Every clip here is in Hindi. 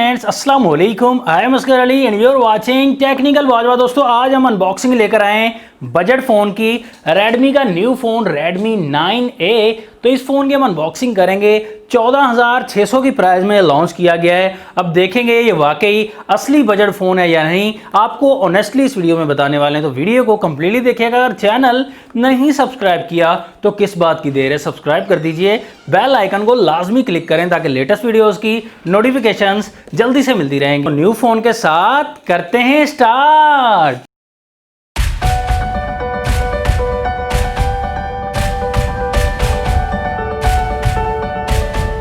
फ्रेंड्स, अस्सलाम वालेकुम। I am Asgar Ali and you are watching technical Wajwa. दोस्तों, आज हम अनबॉक्सिंग लेकर आए हैं बजट फ़ोन की, रेडमी का न्यू फ़ोन Redmi 9A। तो इस फ़ोन की हम अनबॉक्सिंग करेंगे। 14,600 की प्राइस में लॉन्च किया गया है। अब देखेंगे ये वाकई असली बजट फ़ोन है या नहीं, आपको ऑनेस्टली इस वीडियो में बताने वाले हैं। तो वीडियो को कंप्लीटली देखिएगा। अगर चैनल नहीं सब्सक्राइब किया तो किस बात की देर है, सब्सक्राइब कर दीजिए। बेल आइकन को लाजमी क्लिक करें ताकि लेटेस्ट वीडियोस की नोटिफिकेशंस जल्दी से मिलती रहेंगी। तो न्यू फ़ोन के साथ करते हैं स्टार्ट।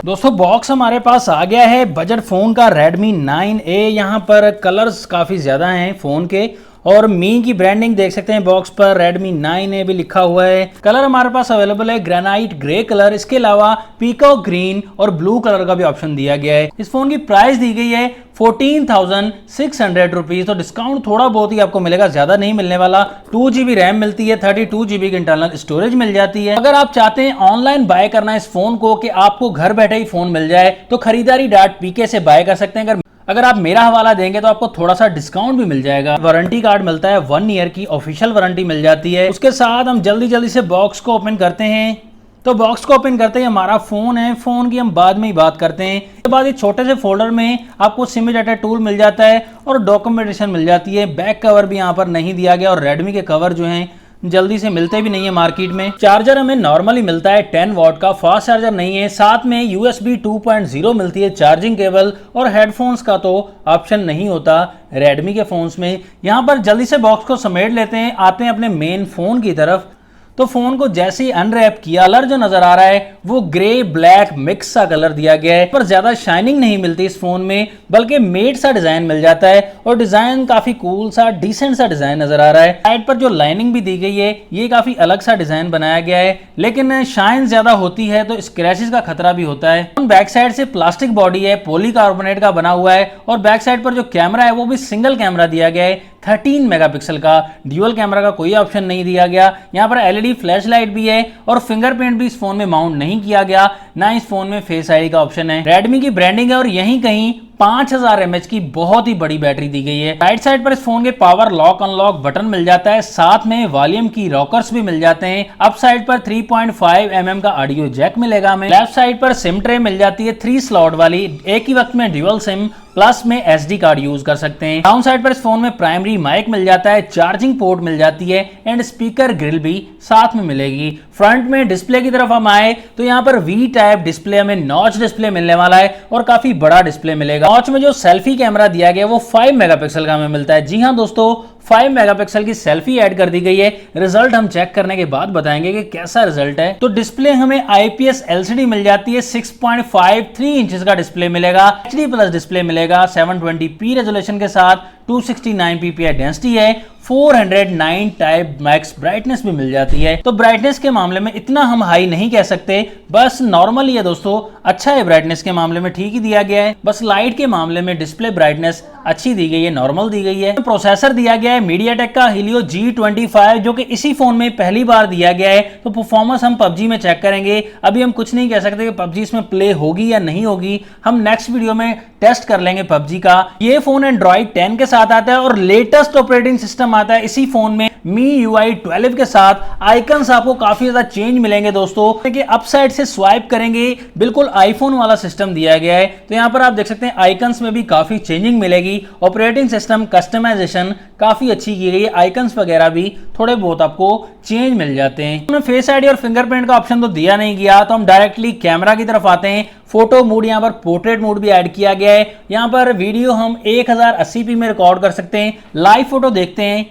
दोस्तों, बॉक्स हमारे पास आ गया है बजट फ़ोन का Redmi 9A। यहाँ पर कलर्स काफ़ी ज़्यादा हैं फ़ोन के, और मी की ब्रांडिंग देख सकते हैं बॉक्स पर Redmi 9A भी लिखा हुआ है। कलर हमारे पास अवेलेबल है ग्रेनाइट ग्रे कलर, इसके अलावा पीकॉक ग्रीन और ब्लू कलर का भी ऑप्शन दिया गया है। इस फोन की प्राइस दी गई है 14,600 रुपीज़। तो डिस्काउंट थोड़ा बहुत ही आपको मिलेगा, ज़्यादा नहीं मिलने वाला। 2GB रैम मिलती है, 32 GB की इंटरनल स्टोरेज मिल जाती है। अगर आप चाहते हैं ऑनलाइन बाय करना इस फोन को कि आपको घर बैठे ही फोन मिल जाए, तो खरीदारी.pk से बाय कर सकते हैं। अगर आप मेरा हवाला देंगे तो आपको थोड़ा सा डिस्काउंट भी मिल जाएगा। वारंटी कार्ड मिलता है, 1 ईयर की ऑफिशियल वारंटी मिल जाती है। उसके साथ हम जल्दी से बॉक्स को ओपन करते हैं। तो बॉक्स को ओपन करते ही हमारा फ़ोन है। फ़ोन की हम बाद में ही बात करते हैं। उसके बाद एक छोटे से फोल्डर में आपको सिम डाटा टूल मिल जाता है और डॉक्यूमेंटेशन मिल जाती है। बैक कवर भी यहाँ पर नहीं दिया गया, और रेडमी के कवर जो हैं जल्दी से मिलते भी नहीं है मार्केट में। चार्जर हमें नॉर्मली मिलता है 10 वॉट का, फास्ट चार्जर नहीं है। साथ में USB 2.0 मिलती है चार्जिंग केबल, और हेडफोन्स का तो ऑप्शन नहीं होता रेडमी के फोन्स में। यहाँ पर जल्दी से बॉक्स को समेट लेते हैं, आते हैं अपने मेन फोन की तरफ। तो फोन को जैसे ही अनरैप किया, कलर जो नजर आ रहा है वो ग्रे ब्लैक मिक्स सा कलर दिया गया है। पर ज्यादा शाइनिंग नहीं मिलती इस फोन में, बल्कि मेट सा डिजाइन मिल जाता है, और डिजाइन काफी कूल सा डिसेंट सा डिजाइन नजर आ रहा है। साइड पर जो लाइनिंग भी दी गई है, ये काफी अलग सा डिजाइन बनाया गया है, लेकिन शाइन ज्यादा होती है तो स्क्रैचेस का खतरा भी होता है। बैक साइड से प्लास्टिक बॉडी है, पॉलीकार्बोनेट का बना हुआ है, और बैक साइड पर जो कैमरा है वो भी सिंगल कैमरा दिया गया है 13 मेगापिक्सल का। ड्यूअल कैमरा का कोई ऑप्शन नहीं दिया गया। यहाँ पर LED फ्लैश लाइट भी है, और फिंगरप्रिंट भी इस फोन में माउंट नहीं किया गया, ना इस फोन में फेस आईडी का ऑप्शन है। रेडमी की ब्रांडिंग है, और यहीं कहीं 5000 mAh की बहुत ही बड़ी बैटरी दी गई है। राइट साइड पर इस फोन के पावर लॉक अनलॉक बटन मिल जाता है, साथ में वॉल्यूम की रॉकर्स भी मिल जाते हैं। अप साइड पर 3.5 mm का ऑडियो जैक मिलेगा हमें। लेफ्ट साइड पर सिम ट्रे मिल जाती है 3 स्लॉट वाली, एक ही वक्त में ड्यूअल सिम प्लस में SD कार्ड यूज कर सकते हैं। डाउन साइड पर इस फोन में प्राइमरी माइक मिल जाता है, चार्जिंग पोर्ट मिल जाती है, एंड स्पीकर ग्रिल भी साथ में मिलेगी। फ्रंट में डिस्प्ले की तरफ हम आए तो यहाँ पर V टाइप डिस्प्ले, हमें नॉच डिस्प्ले मिलने वाला है, और काफी बड़ा डिस्प्ले मिलेगा। नॉच में जो सेल्फी कैमरा दिया गया वो 5 मेगापिक्सल का हमें मिलता है। जी हाँ दोस्तों, 5 मेगापिक्सल की सेल्फी ऐड कर दी गई है। रिजल्ट हम चेक करने के बाद बताएंगे कि कैसा रिजल्ट है। तो डिस्प्ले हमें IPS LCD मिल जाती है, 6.53 इंचेस का डिस्प्ले मिलेगा। HD प्लस डिस्प्ले मिलेगा 720p रेजोल्यूशन के साथ, 269 ppi डेंसिटी है, 409 टाइप मैक्स ब्राइटनेस भी मिल जाती है। तो ब्राइटनेस के मामले में इतना हम हाई नहीं कह सकते, बस नॉर्मल ही है दोस्तों, अच्छा है। ब्राइटनेस के मामले में ठीक ही दिया गया है। बस लाइट के मामले में डिस्प्ले ब्राइटनेस अच्छी दी गई है, नॉर्मल दी गई है। प्रोसेसर दिया गया है MediaTek का Helio G25, जो कि इसी फोन में पहली बार दिया गया है। तो परफॉर्मेंस हम PUBG में चेक करेंगे। अभी हम कुछ नहीं कह सकते कि PUBG इसमें प्ले होगी या नहीं होगी, हम नेक्स्ट वीडियो में टेस्ट कर लेंगे PUBG का। ये फोन Android 10 के साथ आता है, और लेटेस्ट ऑपरेटिंग सिस्टम आता है इसी फोन में MIUI 12 के साथ। आइकन्स आपको काफी ज्यादा चेंज मिलेंगे दोस्तों, कि अप साइड से स्वाइप करेंगे, बिल्कुल आईफोन वाला सिस्टम दिया गया है। तो यहाँ पर आप देख सकते हैं आइकन्स में भी काफी चेंजिंग मिलेगी। ऑपरेटिंग सिस्टम कस्टमाइजेशन काफी अच्छी की गई है, आइकन्स वगैरह भी थोड़े बहुत आपको चेंज मिल जाते हैं। फेस आईडी और फिंगरप्रिंट का ऑप्शन तो दिया नहीं गया, तो हम डायरेक्टली कैमरा की तरफ आते हैं। फोटो मोड, यहाँ पर पोर्ट्रेट मोड भी ऐड किया गया है। यहाँ पर वीडियो हम 1080p में रिकॉर्ड कर सकते हैं। लाइव फोटो देखते हैं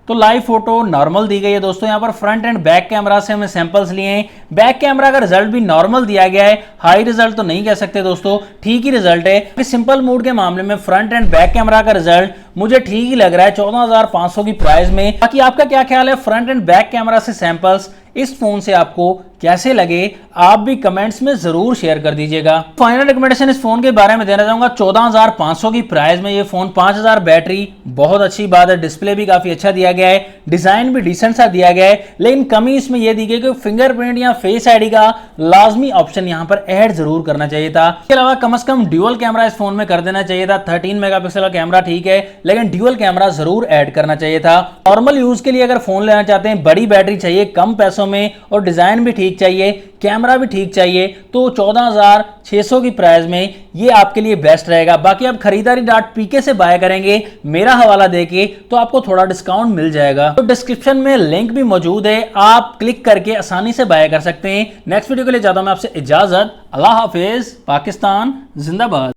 तो लाइव फोटो नॉर्मल दी गई है दोस्तों। यहाँ पर फ्रंट एंड बैक कैमरा से हमने सैंपल्स लिए हैं। बैक कैमरा का रिजल्ट भी नॉर्मल दिया गया है, हाई रिजल्ट तो नहीं कह सकते दोस्तों, ठीक ही रिजल्ट है। सिंपल मोड के मामले में फ्रंट एंड बैक कैमरा का रिजल्ट मुझे ठीक ही लग रहा है 14,500 की प्राइस में। बाकी आपका क्या ख्याल है? फ्रंट एंड बैक कैमरा से सैंपल्स इस फोन से आपको कैसे लगे आप भी कमेंट्स में जरूर शेयर कर दीजिएगा। फाइनल रिकमेंडेशन इस फोन के बारे में देना चाहूंगा 14,500 की प्राइस में ये फोन, 5,000 बैटरी, बहुत अच्छी बात है। डिस्प्ले भी काफी अच्छा दिया गया है, डिजाइन भी डिसेंट सा दिया गया है, लेकिन कमी इसमें यह दी गई कि फिंगरप्रिंट या फेस आईडी का लाजमी ऑप्शन यहां पर ऐड जरूर करना चाहिए था। इसके अलावा कम से कम ड्यूअल कैमरा इस फोन में कर देना चाहिए था। 13 मेगापिक्सल का कैमरा ठीक है, लेकिन ड्यूअल कैमरा जरूर ऐड करना चाहिए था। नॉर्मल यूज के लिए अगर फोन लेना चाहते हैं, बड़ी बैटरी चाहिए कम पैसों में और डिजाइन भी ठीक चाहिए, कैमरा भी ठीक चाहिए, तो 14,600 की प्राइस में ये आपके लिए बेस्ट रहेगा। बाकी आप खरीदारी.pk से बाय करेंगे मेरा हवाला देके तो आपको थोड़ा डिस्काउंट मिल जाएगा। तो डिस्क्रिप्शन में लिंक भी मौजूद है, आप क्लिक करके आसानी से बाय कर सकते हैं। नेक्स्ट वीडियो के लिए चाहता हूं मैं आपसे इजाजत। अल्लाह हाफिज, पाकिस्तान जिंदाबाद।